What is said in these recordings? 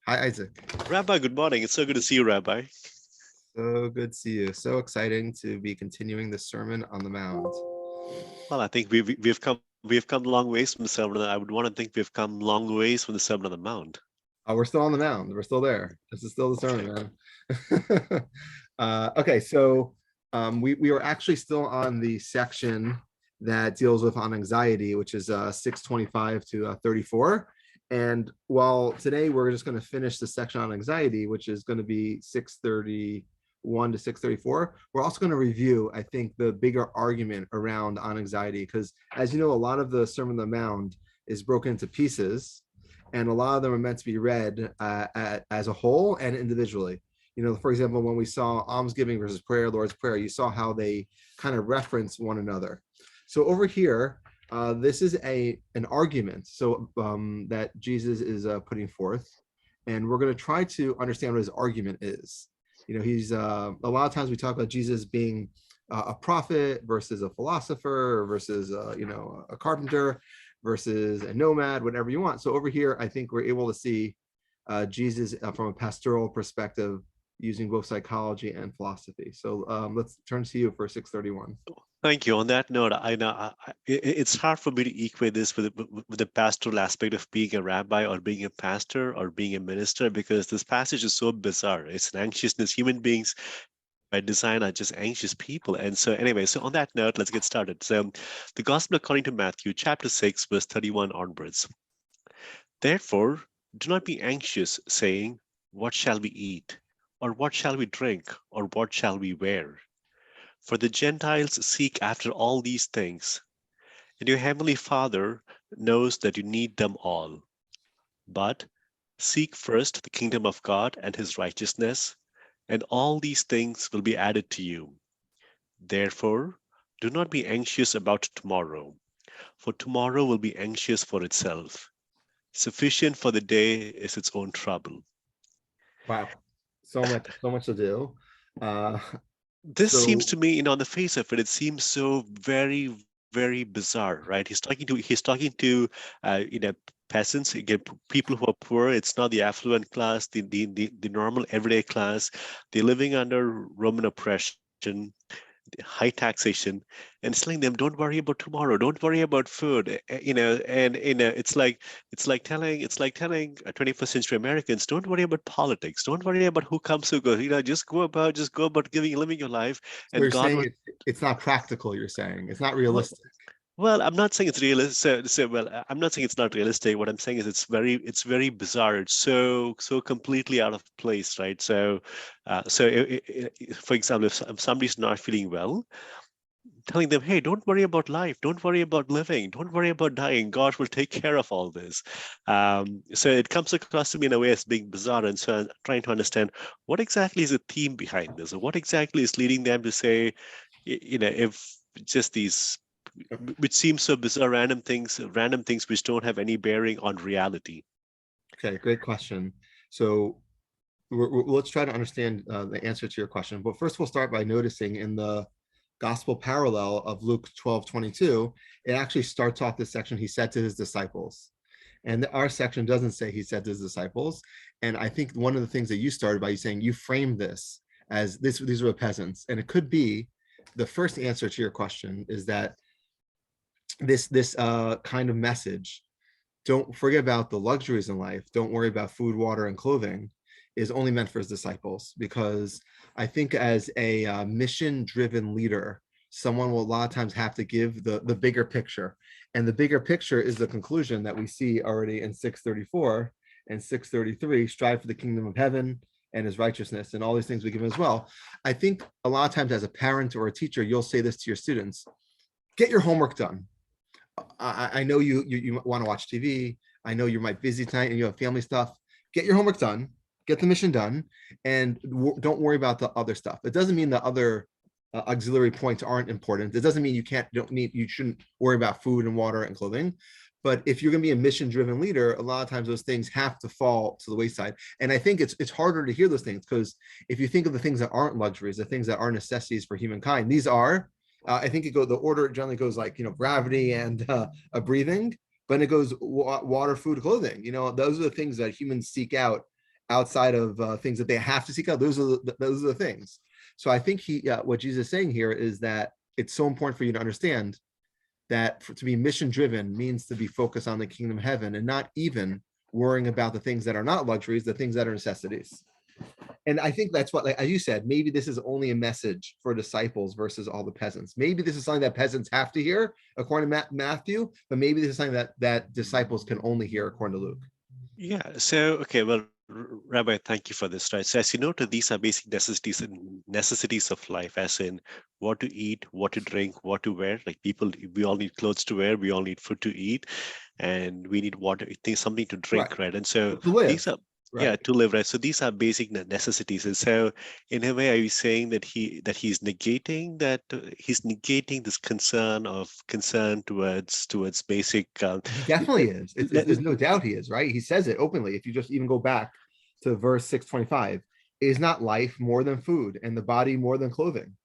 Hi, Isaac. Rabbi, good morning. It's so good to see you, Rabbi. So good to see you. So exciting to be continuing the Sermon on the Mount. Well, I think we've come long ways from the Sermon. I would want to think we've come long ways from the Sermon on the Mount. We're still on the mound. We're still there. This is still the Okay. sermon, man. Okay, so we are actually still on the section that deals with on anxiety, which is 625 to 34. And while today we're just going to finish the section on anxiety, which is going to be 631 to 634, we're also going to review, I think, the bigger argument around on anxiety, because as you know, a lot of the Sermon on the Mount is broken into pieces, and a lot of them are meant to be read as a whole and individually. You know, for example, when we saw almsgiving versus prayer, Lord's Prayer, you saw how they kind of reference one another. So over here, this is an argument that Jesus is putting forth, and we're going to try to understand what his argument is. You know, he's a lot of times we talk about Jesus being a prophet versus a philosopher versus a carpenter versus a nomad, whatever you want. So over here, I think we're able to see Jesus from a pastoral perspective using both psychology and philosophy. So let's turn to you for 631. Thank you. On that note, I know it's hard for me to equate this with the pastoral aspect of being a rabbi or being a pastor or being a minister because this passage is so bizarre. It's an anxiousness. Human beings by design are just anxious people. And so anyway, so on that note, let's get started. So the Gospel according to Matthew, chapter 6, verse 31 onwards. Therefore, do not be anxious, saying, what shall we eat? Or what shall we drink? Or what shall we wear? For the Gentiles seek after all these things, and your heavenly Father knows that you need them all. But seek first the kingdom of God and his righteousness, and all these things will be added to you. Therefore, do not be anxious about tomorrow, for tomorrow will be anxious for itself. Sufficient for the day is its own trouble. Wow, so much to do. Uh, This seems so to me, on the face of it, it seems so very, very bizarre, right? He's talking to peasants, again, people who are poor. It's not the affluent class, the normal everyday class. They're living under Roman oppression, high taxation, and it's telling them, don't worry about tomorrow, don't worry about food, and it's like telling 21st century Americans, don't worry about politics, don't worry about who comes who goes, just go about living your life, you're and God saying will. it's not practical. You're saying it's not Well, realistic. well, I'm not saying it's realistic. I'm not saying it's not realistic. What I'm saying is it's very bizarre. It's so completely out of place, right? For example, if somebody's not feeling well, telling them, hey, don't worry about life, don't worry about living, don't worry about dying. God will take care of all this. So it comes across to me in a way as being bizarre. And so I'm trying to understand what exactly is the theme behind this, or what exactly is leading them to say, if just these, which seems so bizarre, random things which don't have any bearing on reality. Okay, great question. So let's try to understand the answer to your question. But first, we'll start by noticing in the gospel parallel of Luke 12:22, it actually starts off this section, he said to his disciples. And our section doesn't say he said to his disciples. And I think one of the things that you started by saying you framed this as these were peasants. And it could be the first answer to your question is that this kind of message, don't forget about the luxuries in life, don't worry about food, water, and clothing, is only meant for his disciples. Because I think as a mission driven leader, someone will a lot of times have to give the bigger picture, and the bigger picture is the conclusion that we see already in 634 and 633: strive for the kingdom of heaven and his righteousness, and all these things we give him as well. I think a lot of times as a parent or a teacher, you'll say this to your students: get your homework done. I know you want to watch TV. I know you might busy tonight and you have family stuff. Get your homework done, get the mission done, and don't worry about the other stuff. It doesn't mean the other auxiliary points aren't important. It doesn't mean you shouldn't worry about food and water and clothing. But if you're going to be a mission-driven leader, a lot of times those things have to fall to the wayside. And I think it's harder to hear those things, because if you think of the things that aren't luxuries, the things that are necessities for humankind, these are I think the order generally goes like, gravity and breathing, but it goes water, food, clothing. Those are the things that humans seek out outside of things that they have to seek out. Those are the things. So I think what Jesus is saying here is that it's so important for you to understand that to be mission driven means to be focused on the kingdom of heaven and not even worrying about the things that are not luxuries, the things that are necessities. And I think that's what, like, as you said, maybe this is only a message for disciples versus all the peasants. Maybe this is something that peasants have to hear according to Matthew, but maybe this is something that disciples can only hear according to Luke. Yeah. So, okay, well, Rabbi, thank you for this, right? So, as you noted, these are basic necessities of life, as in what to eat, what to drink, what to wear. Like people, we all need clothes to wear, we all need food to eat, and we need water, something to drink, right? And so To live, these are, yeah, right? to live, right? So these are basic necessities. And so, in a way, are you saying that he's negating this concern towards basic? He definitely is. There's no doubt he is, right? He says it openly. If you just even go back to verse 625, is not life more than food and the body more than clothing?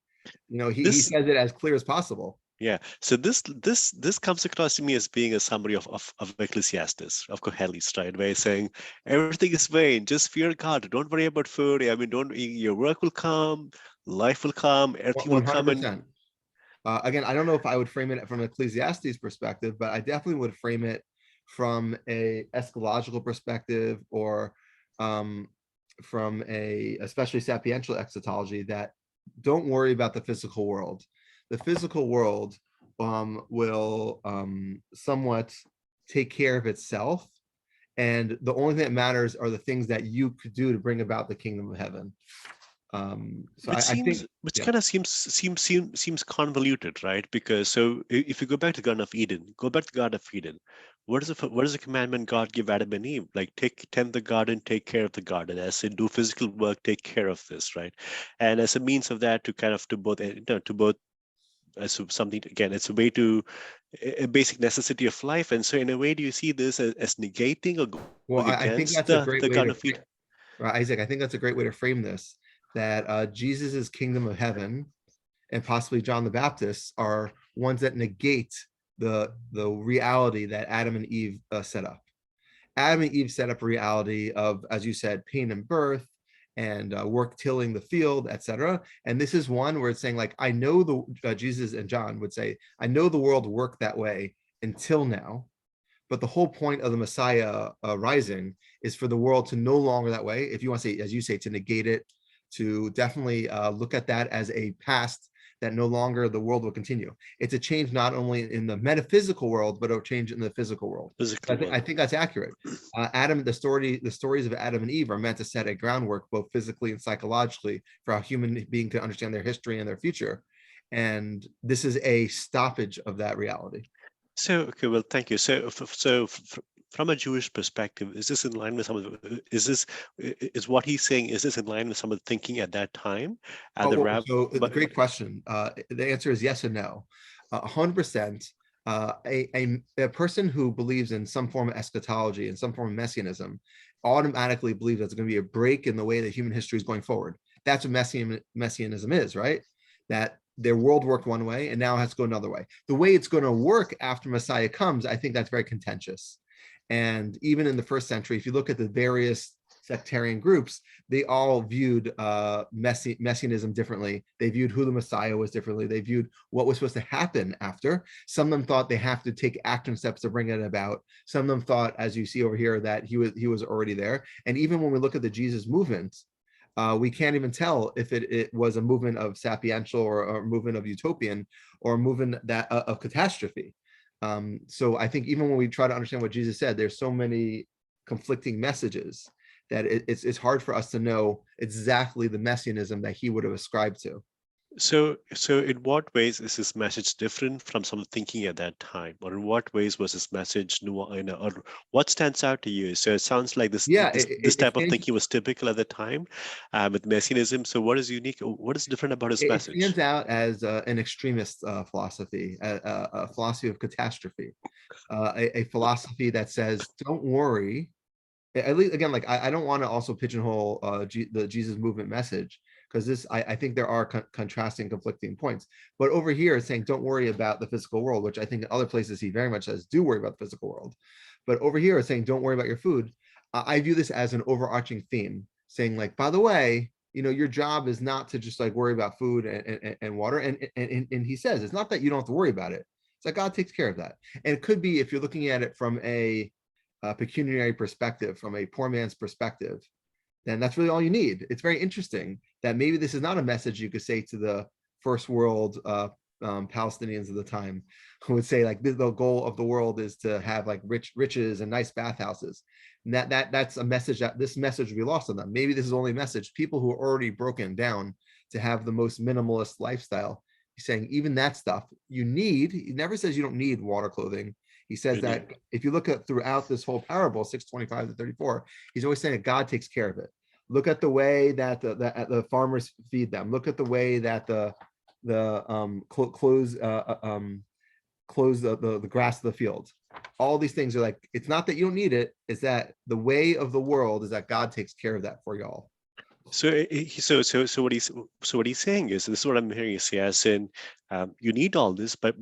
You know, he This says it as clear as possible. Yeah. So this comes across to me as being a summary of Ecclesiastes, of Koheles, right? Where he's saying everything is vain, just fear God. Don't worry about food. I mean, don't your work will come, life will come, everything will come, and 100%. Again, I don't know if I would frame it from an Ecclesiastes perspective, but I definitely would frame it from a eschatological perspective, or from a especially sapiential eschatology, that don't worry about the physical world. The physical world will somewhat take care of itself, and the only thing that matters are the things that you could do to bring about the kingdom of heaven. So which I think, seems which yeah. kind of seems convoluted, right? Because so if you go back to Garden of Eden, what is the commandment God give Adam and Eve? Like tend the garden, take care of the garden, as in do physical work, take care of this, right? And as a means of that, to kind of to both as something, again, it's a way to a basic necessity of life. And so in a way, do you see this as negating or Well, going I think against that's a great the way Garden to, of Eden? right, Isaac, I think that's a great way to frame this, that Jesus's kingdom of heaven and possibly John the Baptist are ones that negate the reality that Adam and Eve set up. Adam and Eve set up a reality of, as you said, pain and birth, and work tilling the field, etc. And this is one where it's saying, like, I know Jesus and John would say, I know the world worked that way until now, but the whole point of the Messiah rising is for the world to no longer that way. If you want to say, as you say, to negate it, to definitely look at that as a past, that no longer the world will continue. It's a change not only in the metaphysical world, but a change in the physical world. Physical I world. think that's accurate. The stories of Adam and Eve are meant to set a groundwork, both physically and psychologically, for how human being can understand their history and their future. And this is a stoppage of that reality. So, okay, well, thank you. From a Jewish perspective, is this in line with some of is what he's saying, is this in line with some of the thinking at that time? Oh, The well, rab, so but great question. The answer is yes and no. 100%. A person who believes in some form of eschatology and some form of messianism automatically believes there's going to be a break in the way that human history is going forward. That's what messianism is, right? That their world worked one way and now has to go another way. The way it's going to work after Messiah comes, I think that's very contentious. And even in the first century, if you look at the various sectarian groups, they all viewed messianism differently. They viewed who the Messiah was differently. They viewed what was supposed to happen after. Some of them thought they have to take action steps to bring it about. Some of them thought, as you see over here, that he was already there. And even when we look at the Jesus movement, we can't even tell if it was a movement of sapiential, or a movement of utopian, or a movement that of catastrophe. So I think even when we try to understand what Jesus said, there's so many conflicting messages that it's hard for us to know exactly the messianism that he would have ascribed to. so in what ways is his message different from some thinking at that time, or in what ways was his message new, or what stands out to you? So it sounds like Yeah, this it type of stands thinking was typical at the time with messianism. So what is unique? What is different about his it message? stands out as an extremist philosophy, a philosophy of catastrophe, a philosophy that says, don't worry. At least, again, like, I don't want to also pigeonhole the Jesus movement message, because I think there are contrasting, conflicting points. But over here, it's saying, don't worry about the physical world, which I think in other places he very much says, do worry about the physical world. But over here, it's saying, don't worry about your food. I view this as an overarching theme, saying like, by the way, your job is not to just like worry about food and water. And he says it's not that you don't have to worry about it. It's like God takes care of that. And it could be, if you're looking at it from a pecuniary perspective, from a poor man's perspective, then that's really all you need. It's very interesting that maybe this is not a message you could say to the first world Palestinians of the time, who would say like the goal of the world is to have like riches and nice bathhouses. And that's a message that this message will be lost on them. Maybe this is only a message people who are already broken down to have the most minimalist lifestyle. He's saying even that stuff you need. He never says you don't need water, clothing. He says that if you look at throughout this whole parable, 6:25 to 34, he's always saying that God takes care of it. Look at the way that the farmers feed them. Look at the way that the close the grass of the field. All these things are like, it's not that you don't need it, it's that the way of the world is that God takes care of that for y'all. So what he's saying is, this is what I'm hearing is, yes, and you need all this, but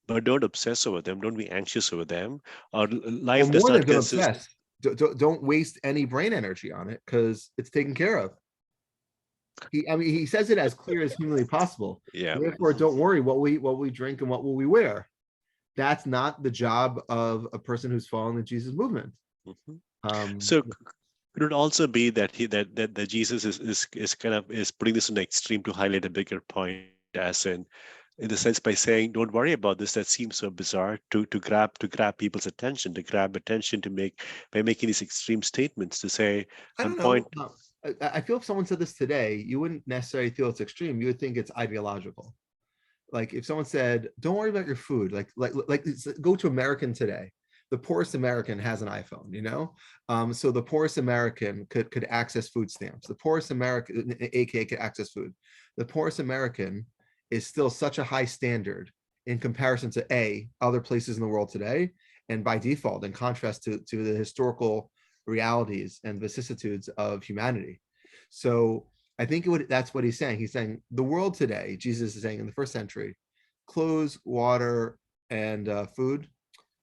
don't obsess over them, don't be anxious over them, or life Well, does more than not don't consist. obsess. Don't waste any brain energy on it, because it's taken care of. He says it as clear as humanly possible. Yeah. Therefore, don't worry what we drink and what will we wear. That's not the job of a person who's following the Jesus movement. So could it also be that that Jesus is kind of is putting this in the extreme to highlight a bigger point, as in the sense by saying, don't worry about this, that seems so bizarre, to grab people's attention, to grab attention by making these extreme statements, to say I don't know. I feel if someone said this today, you wouldn't necessarily feel it's extreme. You would think it's ideological. Like if someone said, "Don't worry about your food," like go to American today. The poorest American has an iPhone, so the poorest American could access food stamps. The poorest American, aka, could access food. The poorest American is still such a high standard in comparison to other places in the world today, and by default, in contrast to the historical realities and vicissitudes of humanity. So I think that's what he's saying. He's saying the world today, Jesus is saying in the first century, clothes, water, and food,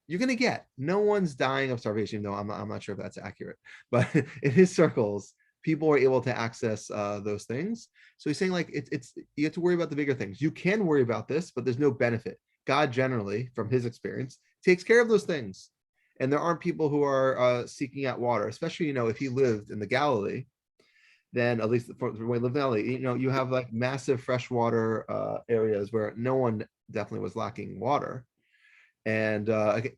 you're going to get. No one's dying of starvation, though I'm not sure if that's accurate. But in his circles, people are able to access those things. So he's saying like it's you have to worry about the bigger things. You can worry about this, but there's no benefit. God generally, from his experience, takes care of those things. And there aren't people who are seeking out water, especially, if he lived in the Galilee, then at least for when he lived in Galilee, you have like massive freshwater areas where no one definitely was lacking water. And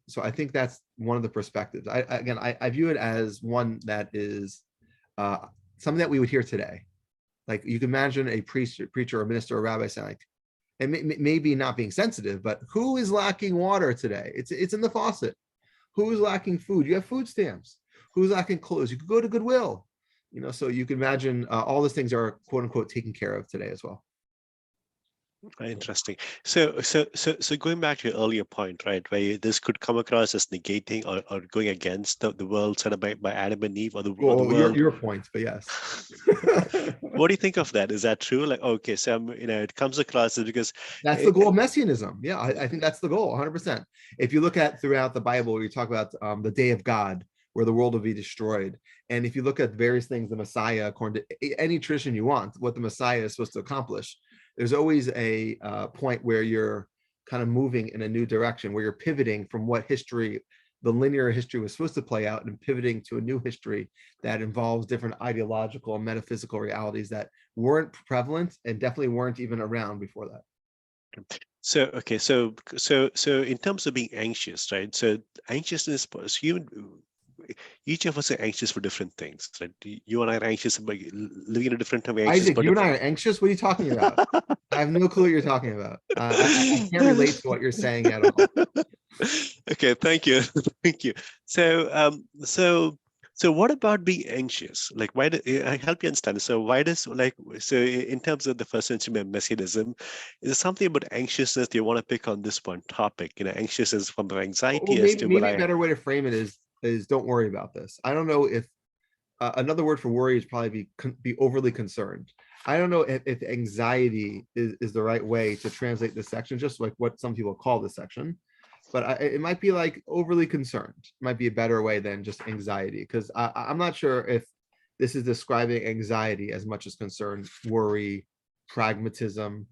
so I think that's one of the perspectives. I view it as one that is something that we would hear today. Like you can imagine a preacher or minister or rabbi saying like, and maybe not being sensitive, but who is lacking water today? It's in the faucet. Who's lacking food? You have food stamps. Who's lacking clothes? You could go to Goodwill. So you can imagine all those things are quote unquote taken care of today as well. Interesting. So going back to your earlier point, right, where this could come across as negating or going against the world set up by Adam and Eve, or the world. Your points, but yes. What do you think of that? Is that true? Like, okay, so it comes across as because that's the goal of messianism. Yeah, I think that's the goal, 100%. If you look at throughout the Bible, you talk about the day of God, where the world will be destroyed. And if you look at various things, the Messiah, according to any tradition you want, what the Messiah is supposed to accomplish, there's always a point where you're kind of moving in a new direction, where you're pivoting from what history, the linear history was supposed to play out, and pivoting to a new history that involves different ideological and metaphysical realities that weren't prevalent and definitely weren't even around before that. So, okay, so in terms of being anxious, right? So anxiousness, each of us are anxious for different things, right? You and I are anxious about living in a different time. Isaac, you and I are anxious? What are you talking about? I have no clue what you're talking about. I can't relate to what you're saying at all. Okay, thank you. Thank you. So what about being anxious? Like, why I help you understand? So why does in terms of the first century messianism, is there something about anxiousness you want to pick on this one topic? Anxiousness from anxiety. Well, maybe a better way to frame it is don't worry about this. I don't know if another word for worry is probably be overly concerned. I don't know if anxiety is the right way to translate this section, just like what some people call this section. but it might be like overly concerned. Might be a better way than just anxiety, because I'm not sure if this is describing anxiety as much as concern, worry, pragmatism.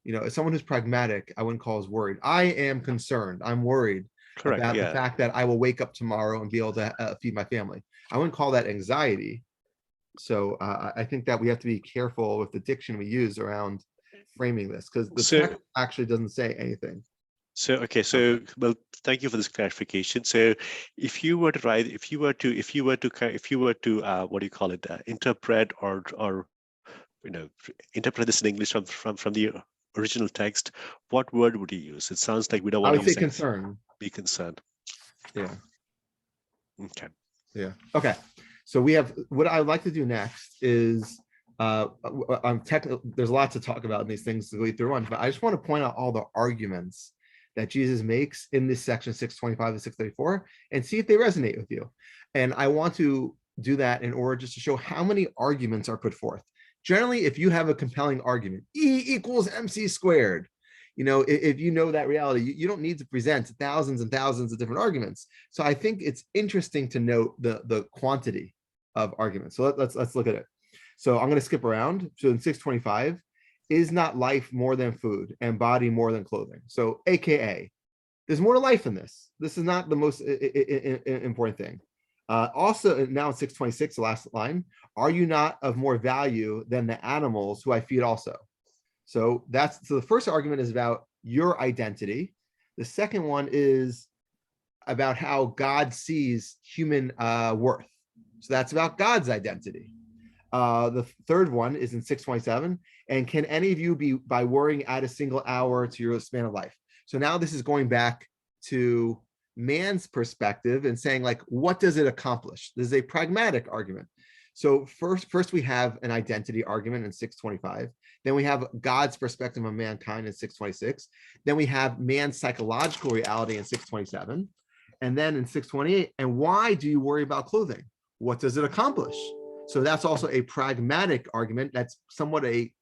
You know, as someone who's pragmatic, I wouldn't call as worried. I am concerned. I'm worried Correct. about the Yeah. fact that I will wake up tomorrow and be able to feed my family. I wouldn't call that anxiety. So I think that we have to be careful with the diction we use around framing this, because the So text actually doesn't say anything. okay. So well, thank you for this clarification. So if you were to write, if you were to what do you call it? Interpret or interpret this in English from the original text, what word would you use? It sounds like we don't I want to would say use concern. be concerned. Yeah. Okay. Yeah. Okay. So we have, what I would like to do next is I'm there's a lot to talk about in these things to go through one, but I just want to point out all the arguments that Jesus makes in this section 625 to 634 and see if they resonate with you. And I want to do that in order just to show how many arguments are put forth. Generally, if you have a compelling argument, E equals MC squared, you know, if you know that reality, you don't need to present thousands and thousands of different arguments. So I think it's interesting to note the quantity of arguments. So let's look at it. So I'm going to skip around. So in 625, is not life more than food and body more than clothing? So AKA, there's more to life in this. This is not the most important thing. Also, now in 626, the last line, are you not of more value than the animals who I feed also? So the first argument is about your identity. The second one is about how God sees human worth. So that's about God's identity. The third one is in 627. And can any of you be, by worrying, add a single hour to your span of life? So now this is going back to man's perspective and saying, like, what does it accomplish? This is a pragmatic argument. So first we have an identity argument in 625. Then we have God's perspective of mankind in 626. Then we have man's psychological reality in 627. And then in 628, and why do you worry about clothing? What does it accomplish? So that's also a pragmatic argument. That's somewhat a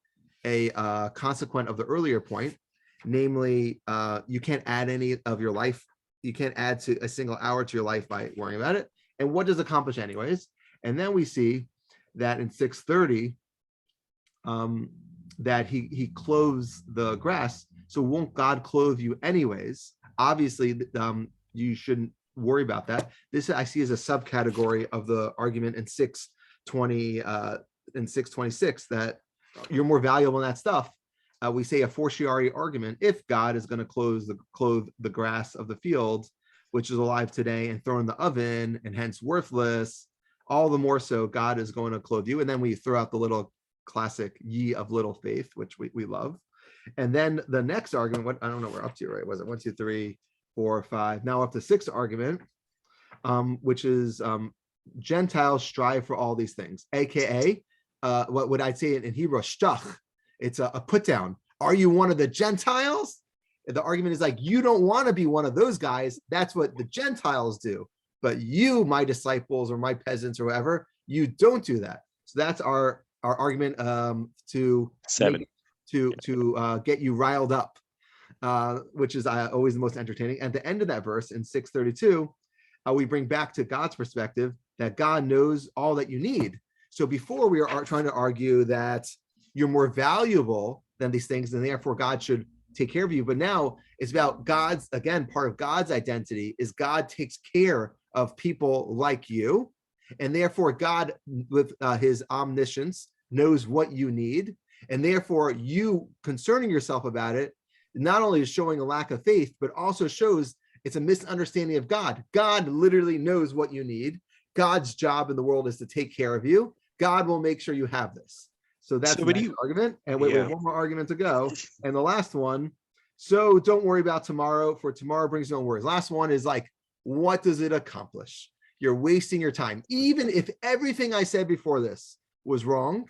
consequent of the earlier point, namely, you can't add any of your life. You can't add to a single hour to your life by worrying about it. And what does it accomplish anyways? And then we see that in 630, that he clothes the grass. So won't God clothe you anyways? Obviously, you shouldn't worry about that. This I see as a subcategory of the argument in 620 and 626 that you're more valuable than that stuff. We say a fortiori argument if God is going to clothe the grass of the field, which is alive today, and thrown in the oven and hence worthless, all the more so God is going to clothe you. And then we throw out the little classic ye of little faith, which we love. And then the next argument, what I don't know, we're up to, right? Was it 1, 2, 3, 4, 5? Now up to 6 argument, which is Gentiles strive for all these things, aka what would I say in Hebrew, shtach. It's a put down. Are you one of the Gentiles? The argument is like, you don't want to be one of those guys. That's what the Gentiles do. But you, my disciples or my peasants or whatever, you don't do that. So that's our argument to 7. Get you riled up, which is always the most entertaining. At the end of that verse in 632, we bring back to God's perspective that God knows all that you need. So before we are trying to argue that you're more valuable than these things, and therefore God should take care of you. But now it's about God's, again, part of God's identity is God takes care of people like you. And therefore God, with his omniscience, knows what you need. And therefore you concerning yourself about it, not only is showing a lack of faith, but also shows it's a misunderstanding of God. God literally knows what you need. God's job in the world is to take care of you. God will make sure you have this. So that's the next argument. And we have one more argument to go. And the last one, so don't worry about tomorrow, for tomorrow brings no worries. Last one is like, what does it accomplish? You're wasting your time. Even if everything I said before this was wrong,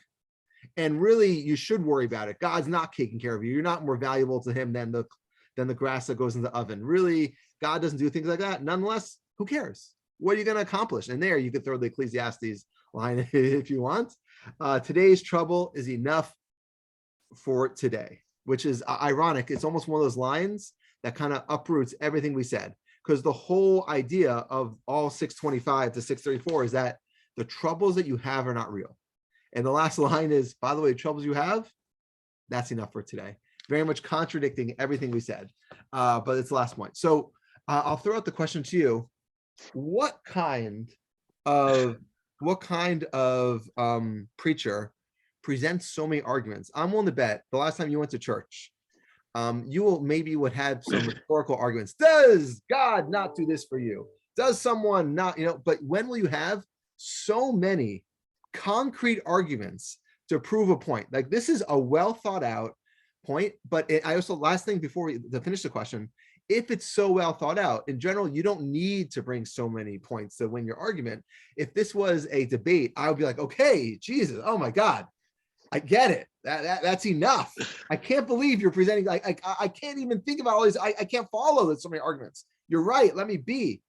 and really you should worry about it. God's not taking care of you. You're not more valuable to him than the grass that goes in the oven. Really, God doesn't do things like that. Nonetheless, who cares? What are you going to accomplish? And there you could throw the Ecclesiastes line if you want. Today's trouble is enough for today, which is ironic. It's almost one of those lines that kind of uproots everything we said. Because the whole idea of all 625 to 634 is that the troubles that you have are not real. And the last line is, by the way, troubles you have, that's enough for today. Very much contradicting everything we said, but it's the last point. So I'll throw out the question to you. What kind of preacher presents so many arguments? I'm willing to bet the last time you went to church, you would have some rhetorical arguments. Does God not do this for you? Does someone not, but when will you have so many concrete arguments to prove a point? Like, this is a well thought out point, but I also, last thing before to finish the question, if it's so well thought out, in general, you don't need to bring so many points to win your argument. If this was a debate, I would be like, okay, Jesus, oh my God, I get it. That's enough. I can't believe you're presenting. I can't even think about all these. I can't follow so many arguments. You're right. Let me be.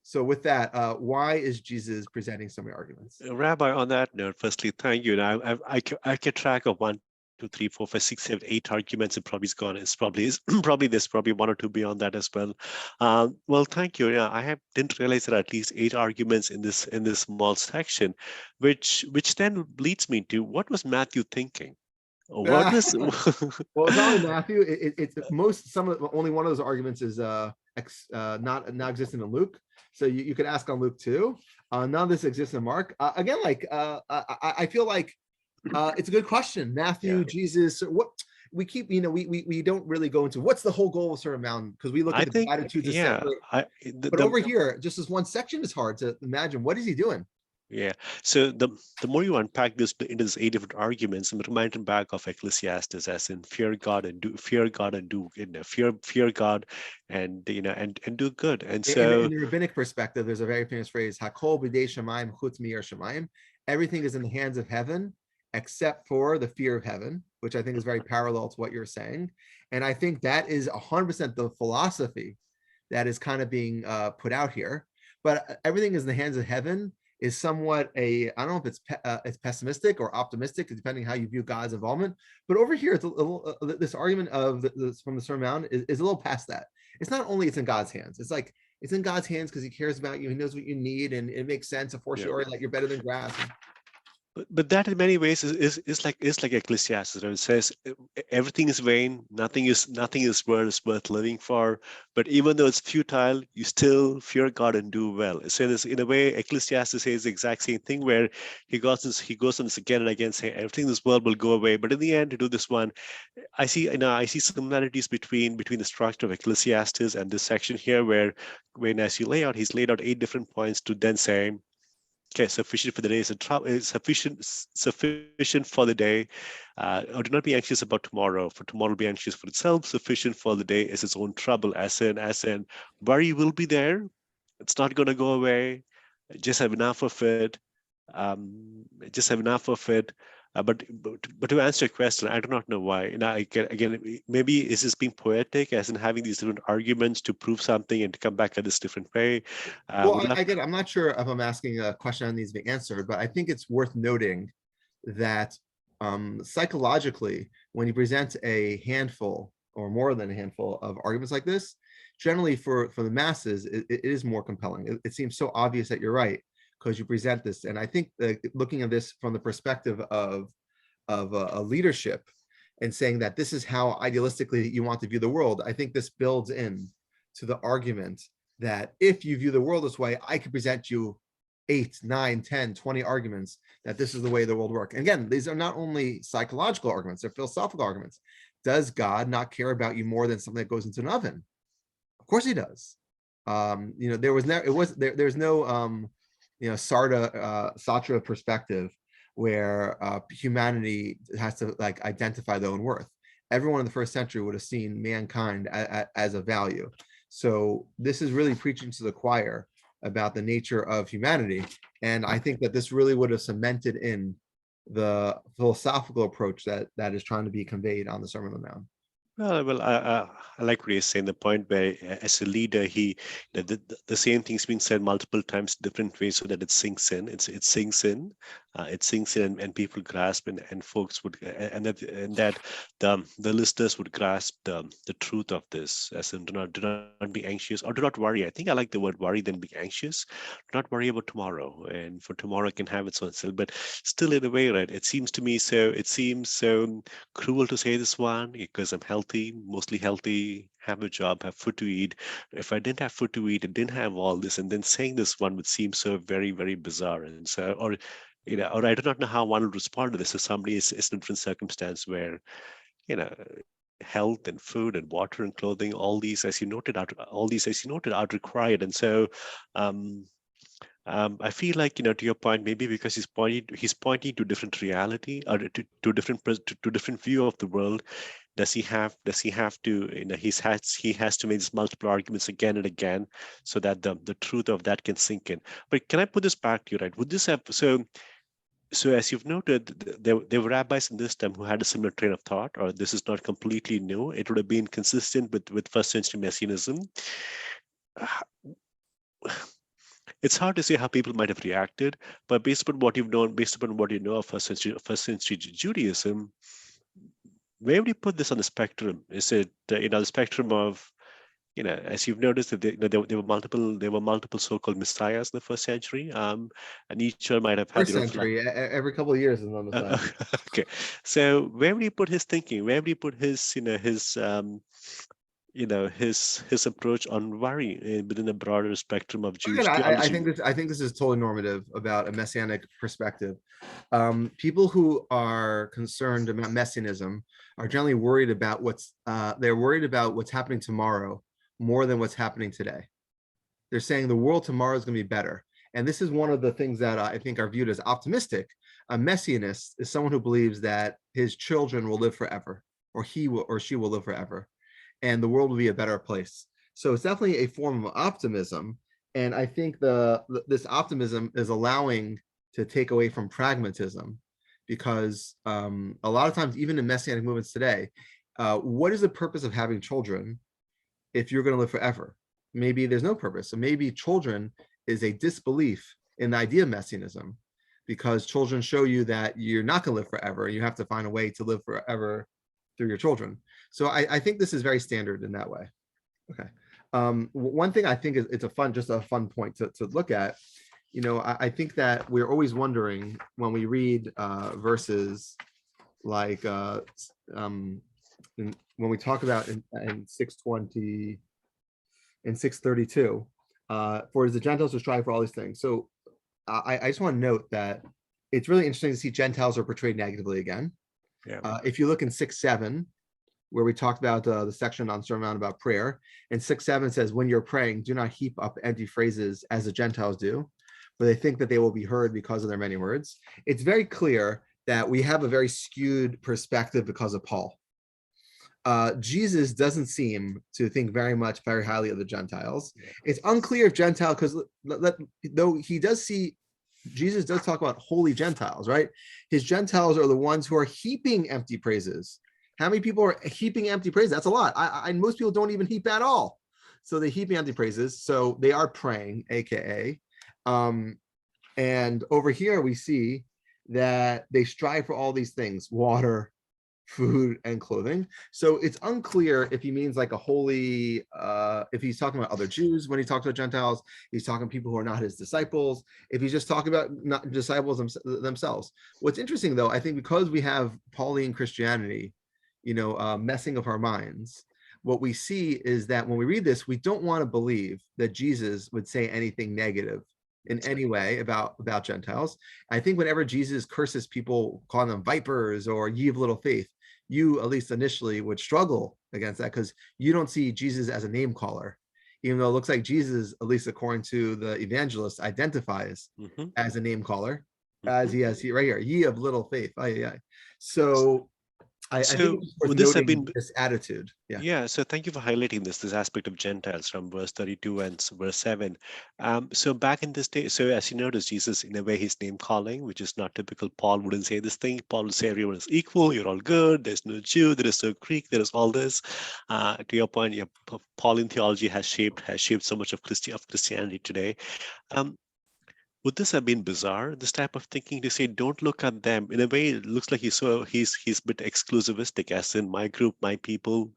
So with that, why is Jesus presenting so many arguments? Rabbi, on that note, firstly, thank you. Now, I kept track of 1, 2, 3, 4, 5, 6, 7, 8 arguments. It probably is gone. It's probably is probably there's probably 1 or 2 beyond that as well. Well, thank you. Yeah, didn't realize there are at least 8 arguments in this small section, which then leads me to, what was Matthew thinking? What was well, it's not only Matthew. Only one of those arguments is not existent in Luke. So you could ask on Luke too. None of this exists in Mark. Again, I feel like it's a good question. Matthew, yeah. Jesus, what we keep, we don't really go into what's the whole goal of Sermon Mountain, because we look at the attitudes of separate. But over here, just this one section is hard to imagine. What is he doing? Yeah. So the more you unpack this into these 8 different arguments, I'm reminded back of Ecclesiastes, as in fear God and do fear God and do fear God and and do good. And so in the rabbinic perspective, there's a very famous phrase, Hakol b'dei shamayim chutz mi'ir shamayim. Everything is in the hands of heaven except for the fear of heaven, which I think is very parallel to what you're saying. And I think that is 100% the philosophy that is kind of being put out here. But everything is in the hands of heaven is somewhat I don't know if it's pessimistic or optimistic, depending how you view God's involvement. But over here, it's a little, this argument of from the Sermon on the Mount is a little past that. It's not only it's in God's hands. It's like it's in God's hands because He cares about you. He knows what you need, and it makes sense. Of course, like you're better than grass. But that in many ways is like Ecclesiastes. It says everything is vain, nothing is worth living for. But even though it's futile, you still fear God and do well. So in a way, Ecclesiastes says the exact same thing, where he goes on this again and again, saying everything in this world will go away. But in the end, to do this one, I see similarities between the structure of Ecclesiastes and this section here, where as he's laid out 8 different points to then say, okay, sufficient for the day is sufficient for the day. Or do not be anxious about tomorrow, for tomorrow will be anxious for itself. Sufficient for the day is its own trouble. As in, worry will be there. It's not going to go away. Just have enough of it. But to answer your question, I do not know why. And again, maybe is this being poetic, as in having these different arguments to prove something and to come back at this different way? I'm not sure if I'm asking a question that needs to be answered, but I think it's worth noting that psychologically, when you present a handful or more than a handful of arguments like this, generally for the masses, it is more compelling. It seems so obvious that you're right, because you present this. And I think looking at this from the perspective of a leadership and saying that this is how idealistically you want to view the world, I think this builds in to the argument that if you view the world this way, I could present you 8, 9, 10, 20 arguments that this is the way the world works. And again, these are not only psychological arguments, they're philosophical arguments. Does God not care about you more than something that goes into an oven? Of course He does. There's no Sartre perspective where humanity has to identify their own worth. Everyone in the first century would have seen mankind as a value. So this is really preaching to the choir about the nature of humanity. And I think that this really would have cemented in the philosophical approach that is trying to be conveyed on the Sermon on the Mount. Well, I like what you're saying, the point where as a leader, the same thing's being said multiple times, different ways, so that it sinks in. It sinks in. it sinks in, and people grasp, and folks would, and that the listeners would grasp the truth of this, as in, do not be anxious, or do not worry. I think I like the word worry than be anxious. Do not worry about tomorrow, and for tomorrow can have its own self. But still, in a way, right? It seems so cruel to say this one, because I'm healthy, mostly healthy, have a job, have food to eat. If I didn't have food to eat and didn't have all this, and then saying this one would seem so very, very bizarre. And so, or I do not know how one would respond to this if somebody is in a different circumstance where, you know, health and food and water and clothing, all these, as you noted, are required. And so, um, I feel like, to your point, maybe because he's pointing to different reality, or to different view of the world. Does he have to, he has to make these multiple arguments again and again, so that the truth of that can sink in. But can I put this back to you, right? Would this have so as you've noted, there were rabbis in this time who had a similar train of thought, or this is not completely new. It would have been consistent with first century messianism. Uh, It's hard to say how people might have reacted, but based upon what you've known, based upon what you know of first century Judaism, where would you put this on the spectrum? Is it the spectrum of, as you've noticed, that there were multiple so-called messiahs in the first century, and each one might have had First their own century, every couple of years is on the side. okay, so where would you put his thinking? Where would you put his his approach on worry within a broader spectrum of Jewish Again, theology? I think this is totally normative about a messianic perspective. People who are concerned about messianism are generally worried about they're worried about what's happening tomorrow more than what's happening today. They're saying the world tomorrow is going to be better. And this is one of the things that I think are viewed as optimistic. A messianist is someone who believes that his children will live forever, or he will, or she will live forever, and the world will be a better place. So it's definitely a form of optimism. And I think this optimism is allowing to take away from pragmatism, because a lot of times, even in messianic movements today, what is the purpose of having children if you're going to live forever? Maybe there's no purpose. So maybe children is a disbelief in the idea of messianism, because children show you that you're not going to live forever. You have to find a way to live forever through your children. So I think this is very standard in that way. Okay. One thing I think is it's just a fun point to look at. I think that we're always wondering when we read verses like when we talk about in 620 and 632, for the Gentiles to strive for all these things. So I just want to note that it's really interesting to see Gentiles are portrayed negatively again. Yeah. If you look in 6:7, where we talked about the section on Sermon on the Mount about prayer, and 6:7 says, when you're praying, do not heap up empty phrases as the Gentiles do, for they think that they will be heard because of their many words. It's very clear that we have a very skewed perspective because of Paul. Jesus doesn't seem to think very highly of the Gentiles. It's unclear if Gentile, because though he does see, Jesus does talk about holy Gentiles, right? His Gentiles are the ones who are heaping empty praises. How many people are heaping empty praises? That's a lot. Most people don't even heap at all. So they heaping empty praises. So they are praying, aka. And over here we see that they strive for all these things: water, food, and clothing. So it's unclear if he means like a holy, if he's talking about other Jews when he talks about Gentiles, he's talking people who are not his disciples, if he's just talking about not disciples themselves. What's interesting though, I think because we have Pauline Christianity, messing up our minds, what we see is that when we read this, we don't want to believe that Jesus would say anything negative in any way about Gentiles. I think whenever Jesus curses people, calling them vipers or ye of little faith, you, at least initially, would struggle against that, because you don't see Jesus as a name caller, even though it looks like Jesus, at least according to the evangelist, identifies as a name caller, as he has right here, ye of little faith. So I think it's worth would this have noting been this attitude. Yeah, so thank you for highlighting this aspect of Gentiles from verse 32 and verse 7. So back in this day, so as you notice, Jesus, in a way, he's name calling, which is not typical. Paul wouldn't say this thing. Paul would say everyone is equal, you're all good, there's no Jew, there is no Greek, there is all this. To your point, Pauline theology has shaped so much of Christianity today. would this have been bizarre, this type of thinking, to say don't look at them? In a way, it looks like he's a bit exclusivistic, as in my group, my people,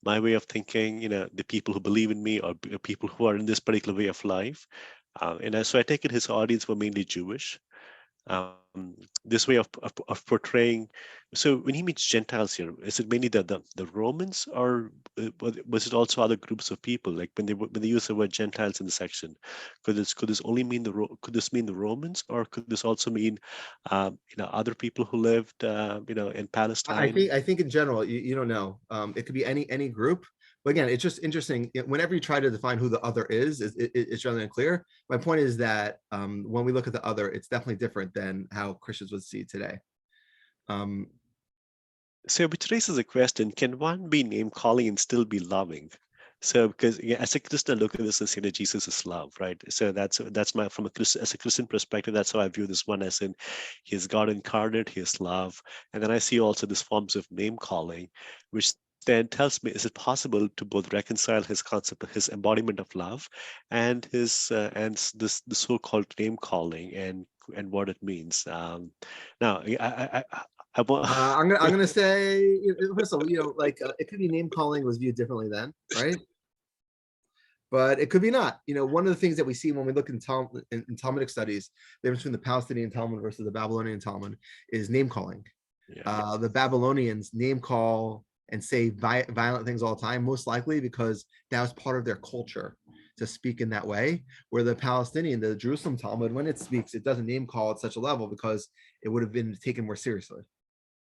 my way of thinking, the people who believe in me, or people who are in this particular way of life. So I take it his audience were mainly Jewish. This way of portraying. So when he meets Gentiles here, is it mainly the Romans, or was it also other groups of people? Like when they use the word Gentiles in the section, could this only mean could this mean the Romans, or could this also mean other people who lived in Palestine? I think in general, you don't know. It could be any group. But again, it's just interesting. Whenever you try to define who the other is, it's rather unclear. My point is that when we look at the other, it's definitely different than how Christians would see it today. So which raises a question: can one be name calling and still be loving? So because as a Christian, I look at this and say that Jesus is love, right? So that's my from a Christian, as a Christian perspective, that's how I view this one, as in he is God incarnate, he is love. And then I see also these forms of name calling, which then tells me, is it possible to both reconcile his concept of his embodiment of love and his the so-called name calling and what it means? Now I want I'm gonna say, first of all, like it could be name calling was viewed differently then, right? But it could be not. One of the things that we see when we look in Talmudic studies, the difference between the Palestinian Talmud versus the Babylonian Talmud is name calling. Yeah. The Babylonians name call and say violent things all the time, most likely because that was part of their culture to speak in that way. Where the Palestinian, the Jerusalem Talmud, when it speaks, it doesn't name call at such a level because it would have been taken more seriously.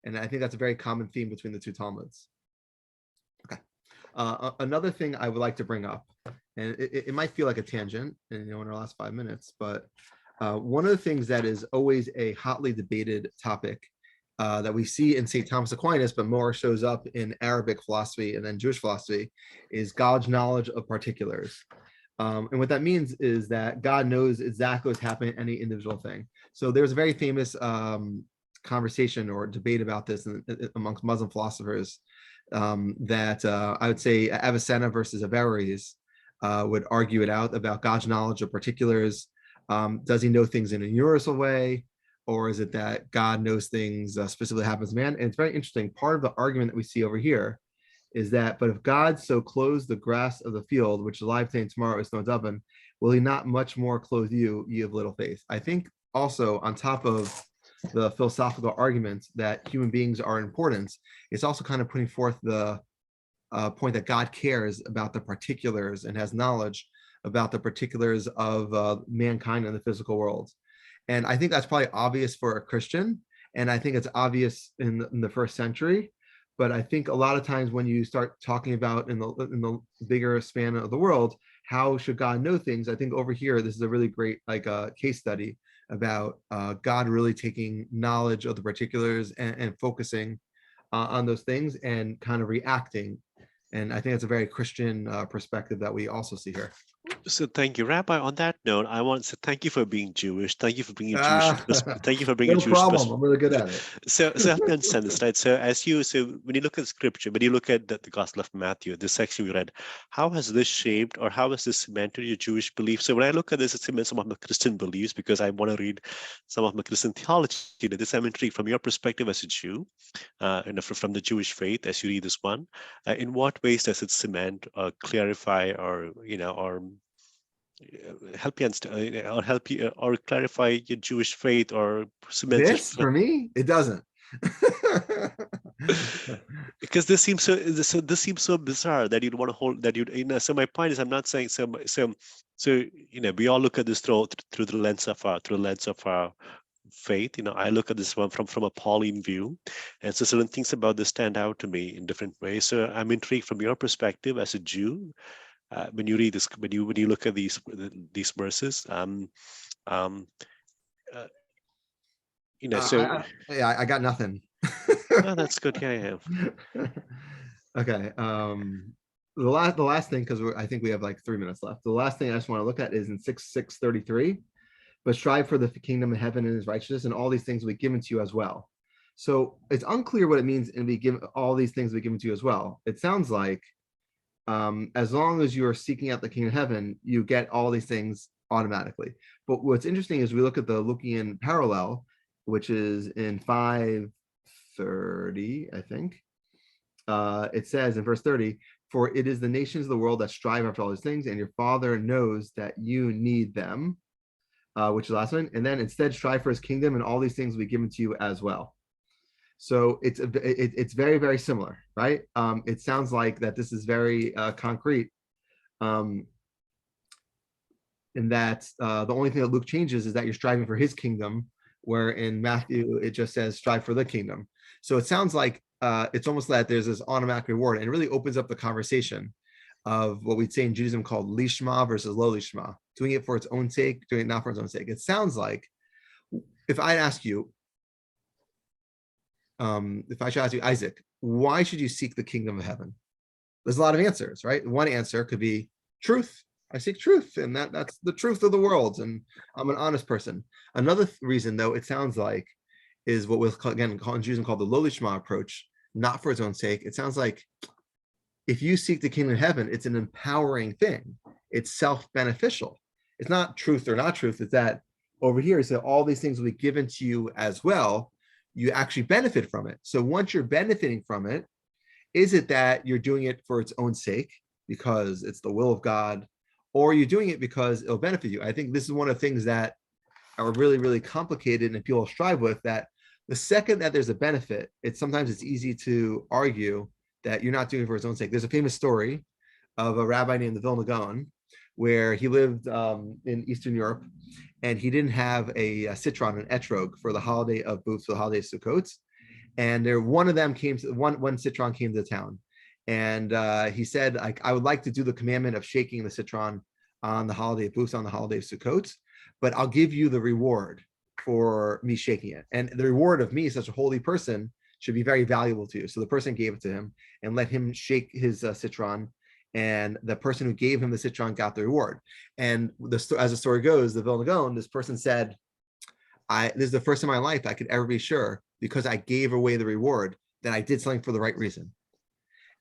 And I think that's a very common theme between the two Talmuds. Okay. Another thing I would like to bring up, and it might feel like a tangent, in our last 5 minutes, but one of the things that is always a hotly debated topic that we see in St. Thomas Aquinas, but more shows up in Arabic philosophy and then Jewish philosophy, is God's knowledge of particulars. And what that means is that God knows exactly what's happening in any individual thing. So there's a very famous conversation or debate about this amongst Muslim philosophers, that I would say Avicenna versus Averroes would argue it out about God's knowledge of particulars. Does he know things in a universal way, or is it that God knows things specifically happens to man? And it's very interesting. Part of the argument that we see over here is that, but if God so clothes the grass of the field, which is alive today and tomorrow is thrown up, will he not much more clothe you, ye of little faith? I think also on top of the philosophical argument that human beings are important, it's also kind of putting forth the point that God cares about the particulars and has knowledge about the particulars of mankind in the physical world. And I think that's probably obvious for a Christian. And I think it's obvious in the first century. But I think a lot of times when you start talking about in the bigger span of the world, how should God know things? I think over here, this is a really great case study about God really taking knowledge of the particulars and focusing on those things and kind of reacting. And I think it's a very Christian perspective that we also see here. So thank you, Rabbi. On that note, I want to say thank you for being Jewish. Thank you for bringing Jewish. Thank you for bringing No Jewish. problem. I'm really good at it. So help me understand this, right? So when you look at scripture, when you look at the Gospel of Matthew, this section we read, how has this shaped or how has this cemented your Jewish beliefs? So when I look at this, it's some of my Christian beliefs because I want to read some of my Christian theology. This I'm intrigued from your perspective as a Jew, and from the Jewish faith as you read this one. In what ways does it cement or clarify or or help you understand or help you or clarify your Jewish faith or cement it? This for me, it doesn't. Because this seems so bizarre that you'd want to hold that so my point is, I'm not saying so we all look at this through the lens of our faith. I look at this one from a Pauline view, and so certain things about this stand out to me in different ways. So I'm intrigued from your perspective as a Jew, when you read this, when you look at these verses. So I got nothing. oh, that's good. Yeah. Okay. The last thing, because I think we have like 3 minutes left. The last thing I just want to look at is in 6:33. But strive for the kingdom of heaven and his righteousness, and all these things will be given to you as well. So it's unclear what it means, and be given all these things will be given to you as well. It sounds like as long as you are seeking out the kingdom of heaven, you get all these things automatically. But what's interesting is we look at the Lukean parallel, which is in 5:30, I think. It says in verse 30, for it is the nations of the world that strive after all these things, and your Father knows that you need them, which is the last one. And then instead strive for his kingdom, and all these things will be given to you as well. So it's very, very similar, right? It sounds like that this is very concrete, in that the only thing that Luke changes is that you're striving for his kingdom, where in Matthew it just says strive for the kingdom. So it sounds like it's almost that there's this automatic reward, and it really opens up the conversation of what we'd say in Judaism called lishma versus lo lishma, doing it for its own sake, doing it not for its own sake. It sounds like if I ask you, if I should ask you, Isaac, why should you seek the kingdom of heaven? There's a lot of answers, right? One answer could be truth. I seek truth, and that's the truth of the world, and I'm an honest person. Another reason, though, it sounds like, is what we'll again in Judaism called the lo lishma approach, not for its own sake. It sounds like if you seek the kingdom of heaven, it's an empowering thing. It's self-beneficial. It's not truth or not truth. It's that over here, so all these things will be given to you as well. You actually benefit from it. So once you're benefiting from it, is it that you're doing it for its own sake because it's the will of God, or you're doing it because it'll benefit you? I think this is one of the things that are really, really complicated and people strive with, that the second that there's a benefit, sometimes it's easy to argue that you're not doing it for its own sake. There's a famous story of a rabbi named the Vilna Gaon, where he lived in Eastern Europe, and he didn't have a citron, an etrog, for the holiday of Booths, for the holiday of Sukkot. And one of them came to one citron came to town, and he said, I would like to do the commandment of shaking the citron on the holiday of Booths, on the holiday of Sukkot, but I'll give you the reward for me shaking it. And the reward of me, such a holy person, should be very valuable to you. So the person gave it to him and let him shake his citron, and the person who gave him the citron got the reward. And as the story goes, the Vilna Gaon, this person said, this is the first time in my life I could ever be sure, because I gave away the reward, that I did something for the right reason.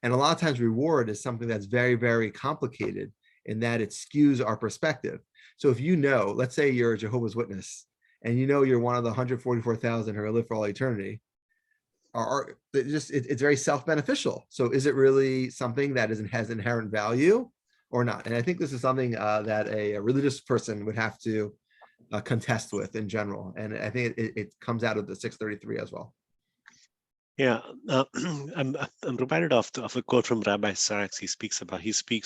And a lot of times reward is something that's very, very complicated, in that it skews our perspective. So if you know, let's say you're a Jehovah's Witness, and you know you're one of the 144,000 who are live for all eternity, it's very self-beneficial. So is it really something that has inherent value or not? And I think this is something that a religious person would have to contest with in general. And I think it comes out of the 633 as well. Yeah, I'm reminded of a quote from Rabbi Sachs. He speaks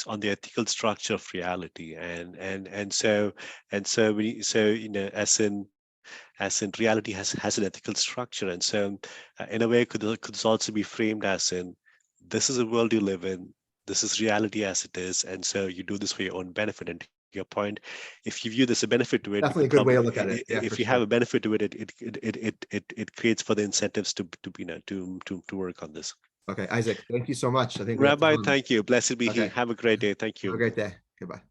on the ethical structure of reality, and so as in reality has an ethical structure, and so in a way could also be framed as in, this is a world you live in, this is reality as it is, and so you do this for your own benefit. And your point, if you view this a benefit to it, definitely a good way to look at it. Yeah, if you have a benefit to it, it creates further incentives to work on this. Okay, Isaac, thank you so much. I think Rabbi, thank you. Blessed be he. Have a great day. Thank you. Have a great day. Goodbye.